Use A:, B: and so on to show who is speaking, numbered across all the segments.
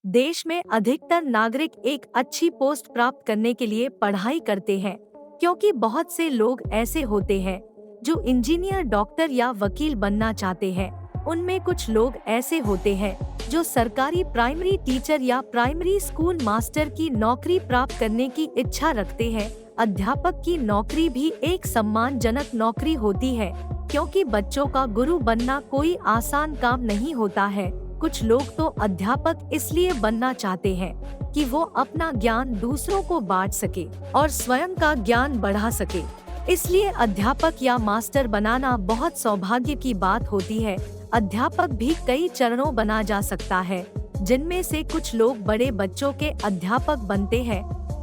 A: देश में अधिकतर नागरिक एक अच्छी पोस्ट प्राप्त करने के लिए पढ़ाई करते हैं, क्योंकि बहुत से लोग ऐसे होते हैं जो इंजीनियर, डॉक्टर या वकील बनना चाहते हैं। उनमें कुछ लोग ऐसे होते हैं जो सरकारी प्राइमरी टीचर या प्राइमरी स्कूल मास्टर की नौकरी प्राप्त करने की इच्छा रखते हैं। अध्यापक की नौकरी भी एक सम्मानजनक नौकरी होती है, क्योंकि बच्चों का गुरु बनना कोई आसान काम नहीं होता है। कुछ लोग तो अध्यापक इसलिए बनना चाहते हैं कि वो अपना ज्ञान दूसरों को बांट सके और स्वयं का ज्ञान बढ़ा सके। इसलिए अध्यापक या मास्टर बनाना बहुत सौभाग्य की बात होती है। अध्यापक भी कई चरणों बना जा सकता है, जिनमें से कुछ लोग बड़े बच्चों के अध्यापक बनते हैं,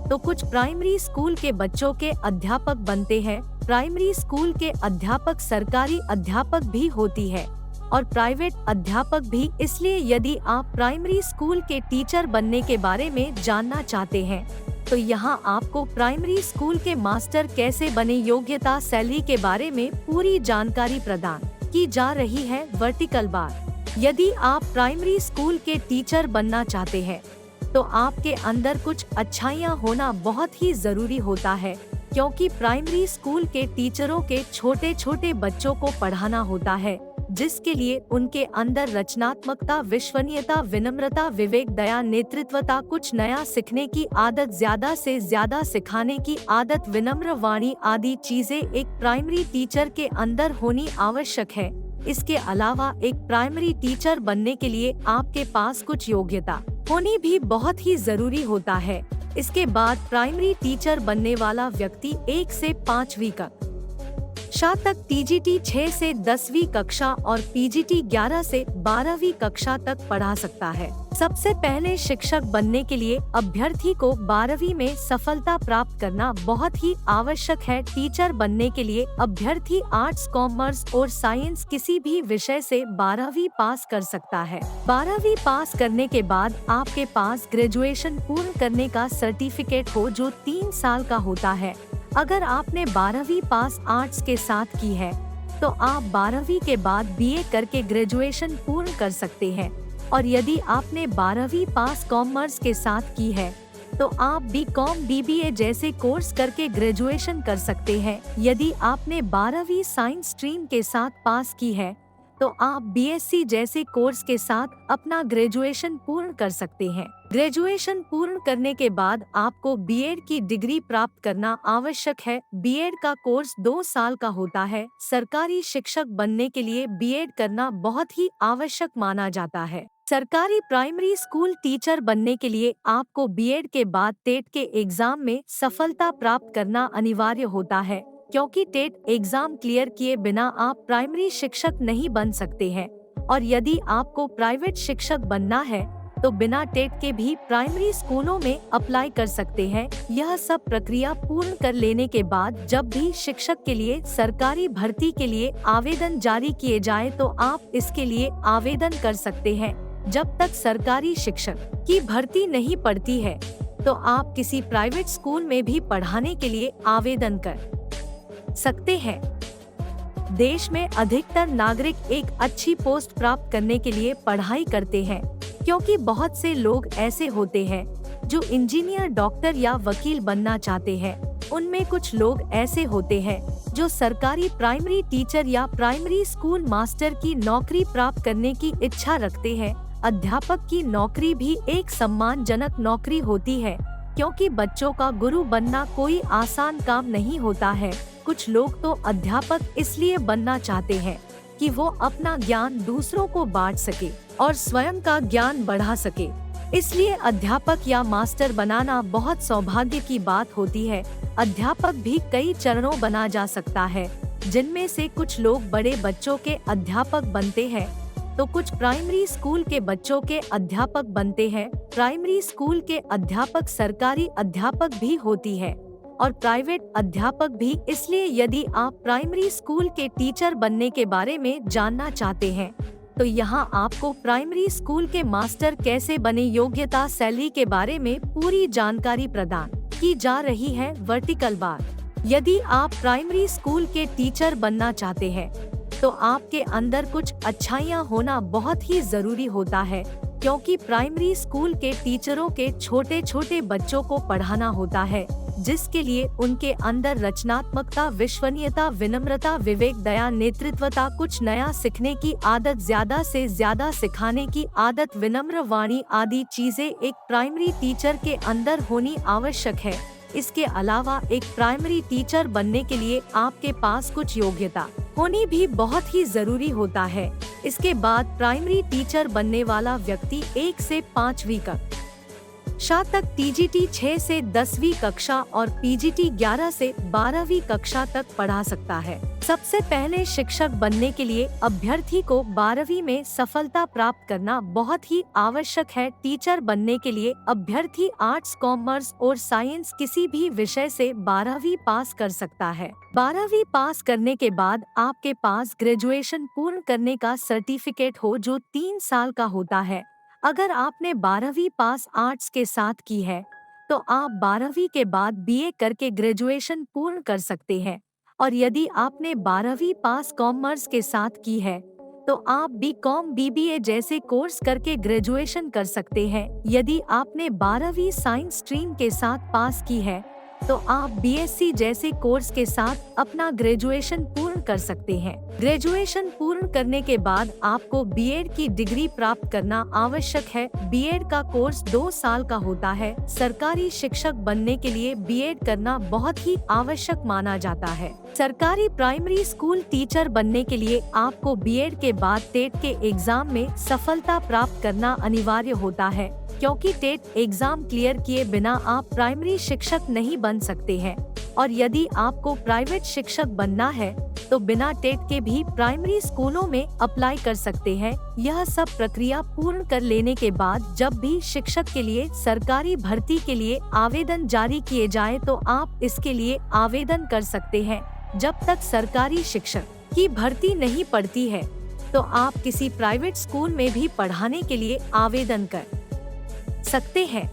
A: तो कुछ प्राइमरी स्कूल के बच्चों के अध्यापक बनते हैं। प्राइमरी स्कूल के अध्यापक सरकारी अध्यापक भी होती है और प्राइवेट अध्यापक भी। इसलिए यदि आप प्राइमरी स्कूल के टीचर बनने के बारे में जानना चाहते हैं, तो यहाँ आपको प्राइमरी स्कूल के मास्टर कैसे बने, योग्यता, सैलरी के बारे में पूरी जानकारी प्रदान की जा रही है। Vertical bar. यदि आप प्राइमरी स्कूल के टीचर बनना चाहते हैं, तो आपके अंदर कुछ अच्छाइयाँ होना बहुत ही जरूरी होता है, क्योंकि प्राइमरी स्कूल के टीचरों के छोटे छोटे बच्चों को पढ़ाना होता है, जिसके लिए उनके अंदर रचनात्मकता, विश्वसनीयता, विनम्रता, विवेक, दया, नेतृत्वता, कुछ नया सीखने की आदत, ज्यादा से ज्यादा सिखाने की आदत, विनम्र वाणी आदि चीजें एक प्राइमरी टीचर के अंदर होनी आवश्यक है। इसके अलावा एक प्राइमरी टीचर बनने के लिए आपके पास कुछ योग्यता होनी भी बहुत ही जरूरी होता है। इसके बाद प्राइमरी टीचर बनने वाला व्यक्ति 1 से 5वीं कक्षा तक, टीजीटी 6 से 10वीं कक्षा और पीजीटी 11 से 12वीं कक्षा तक पढ़ा सकता है। सबसे पहले शिक्षक बनने के लिए अभ्यर्थी को 12वीं में सफलता प्राप्त करना बहुत ही आवश्यक है। टीचर बनने के लिए अभ्यर्थी आर्ट्स, कॉमर्स और साइंस किसी भी विषय से 12वीं पास कर सकता है। 12वीं पास करने के बाद आपके पास ग्रेजुएशन पूर्ण करने का सर्टिफिकेट हो, जो 3 साल का होता है। अगर आपने 12वीं पास आर्ट्स के साथ की है, तो आप 12वीं के बाद बीए करके ग्रेजुएशन पूर्ण कर सकते हैं, और यदि आपने 12वीं पास कॉमर्स के साथ की है, तो आप बीकॉम, बीबीए जैसे कोर्स करके ग्रेजुएशन कर सकते हैं। यदि आपने 12वीं साइंस स्ट्रीम के साथ पास की है, तो आप बीएससी जैसे कोर्स के साथ अपना ग्रेजुएशन पूर्ण कर सकते हैं। ग्रेजुएशन पूर्ण करने के बाद आपको बीएड की डिग्री प्राप्त करना आवश्यक है। बीएड का कोर्स 2 साल का होता है। सरकारी शिक्षक बनने के लिए बीएड करना बहुत ही आवश्यक माना जाता है। सरकारी प्राइमरी स्कूल टीचर बनने के लिए आपको बीएड के बाद टेट के एग्जाम में सफलता प्राप्त करना अनिवार्य होता है, क्योंकि टेट एग्जाम क्लियर किए बिना आप प्राइमरी शिक्षक नहीं बन सकते हैं। और यदि आपको प्राइवेट शिक्षक बनना है, तो बिना टेट के भी प्राइमरी स्कूलों में अप्लाई कर सकते हैं। यह सब प्रक्रिया पूर्ण कर लेने के बाद जब भी शिक्षक के लिए सरकारी भर्ती के लिए आवेदन जारी किए जाए, तो आप इसके लिए आवेदन कर सकते हैं। जब तक सरकारी शिक्षक की भर्ती नहीं पड़ती है, तो आप किसी प्राइवेट स्कूल में भी पढ़ाने के लिए आवेदन कर सकते हैं। देश में अधिकतर नागरिक एक अच्छी पोस्ट प्राप्त करने के लिए पढ़ाई करते हैं, क्योंकि बहुत से लोग ऐसे होते हैं जो इंजीनियर, डॉक्टर या वकील बनना चाहते हैं। उनमें कुछ लोग ऐसे होते हैं जो सरकारी प्राइमरी टीचर या प्राइमरी स्कूल मास्टर की नौकरी प्राप्त करने की इच्छा रखते हैं। अध्यापक की नौकरी भी एक सम्मानजनक नौकरी होती है, क्योंकि बच्चों का गुरु बनना कोई आसान काम नहीं होता है। कुछ लोग तो अध्यापक इसलिए बनना चाहते हैं कि वो अपना ज्ञान दूसरों को बांट सके और स्वयं का ज्ञान बढ़ा सके। इसलिए अध्यापक या मास्टर बनाना बहुत सौभाग्य की बात होती है। अध्यापक भी कई चरणों बना जा सकता है, जिनमें से कुछ लोग बड़े बच्चों के अध्यापक बनते हैं, तो कुछ प्राइमरी स्कूल के बच्चों के अध्यापक बनते हैं। प्राइमरी स्कूल के अध्यापक सरकारी अध्यापक भी होती है और प्राइवेट अध्यापक भी। इसलिए यदि आप प्राइमरी स्कूल के टीचर बनने के बारे में जानना चाहते हैं, तो यहाँ आपको प्राइमरी स्कूल के मास्टर कैसे बने, योग्यता, सैलरी के बारे में पूरी जानकारी प्रदान की जा रही है। Vertical bar. यदि आप प्राइमरी स्कूल के टीचर बनना चाहते हैं, तो आपके अंदर कुछ अच्छाइयाँ होना बहुत ही जरूरी होता है, क्योंकि प्राइमरी स्कूल के टीचरों के छोटे छोटे बच्चों को पढ़ाना होता है, जिसके लिए उनके अंदर रचनात्मकता, विश्वसनीयता, विनम्रता, विवेक, दया, नेतृत्वता, कुछ नया सीखने की आदत, ज्यादा से ज्यादा सिखाने की आदत, विनम्र वाणी आदि चीजें एक प्राइमरी टीचर के अंदर होनी आवश्यक है। इसके अलावा एक प्राइमरी टीचर बनने के लिए आपके पास कुछ योग्यता होनी भी बहुत ही जरूरी होता है। इसके बाद प्राइमरी टीचर बनने वाला व्यक्ति 1 से 5वीं कक्षा तक, टीजीटी 6 से 10वीं कक्षा और पीजीटी 11 से 12वीं कक्षा तक पढ़ा सकता है। सबसे पहले शिक्षक बनने के लिए अभ्यर्थी को 12वीं में सफलता प्राप्त करना बहुत ही आवश्यक है। टीचर बनने के लिए अभ्यर्थी आर्ट्स, कॉमर्स और साइंस किसी भी विषय से 12वीं पास कर सकता है। 12वीं पास करने के बाद आपके पास ग्रेजुएशन पूर्ण करने का सर्टिफिकेट हो जो 3 साल का होता है। अगर आपने 12वीं पास आर्ट्स के साथ की है तो आप 12वीं के बाद बीए करके ग्रेजुएशन पूर्ण कर सकते हैं, और यदि आपने 12वीं पास कॉमर्स के साथ की है तो आप बीकॉम, बीबीए जैसे कोर्स करके ग्रेजुएशन कर सकते हैं। यदि आपने 12वीं साइंस स्ट्रीम के साथ पास की है तो आप बीएससी जैसे कोर्स के साथ अपना ग्रेजुएशन पूर्ण कर सकते हैं। ग्रेजुएशन पूर्ण करने के बाद आपको बीएड की डिग्री प्राप्त करना आवश्यक है। बीएड का कोर्स 2 साल का होता है। सरकारी शिक्षक बनने के लिए बीएड करना बहुत ही आवश्यक माना जाता है। सरकारी प्राइमरी स्कूल टीचर बनने के लिए आपको बीएड के बाद टेट के एग्जाम में सफलता प्राप्त करना अनिवार्य होता है, क्योंकि टेट एग्जाम क्लियर किए बिना आप प्राइमरी शिक्षक नहीं बन सकते हैं। और यदि आपको प्राइवेट शिक्षक बनना है तो बिना टेट के भी प्राइमरी स्कूलों में अप्लाई कर सकते हैं। यह सब प्रक्रिया पूर्ण कर लेने के बाद जब भी शिक्षक के लिए सरकारी भर्ती के लिए आवेदन जारी किए जाए तो आप इसके लिए आवेदन कर सकते हैं। जब तक सरकारी शिक्षक की भर्ती नहीं पड़ती है तो आप किसी प्राइवेट स्कूल में भी पढ़ाने के लिए आवेदन कर सकते हैं।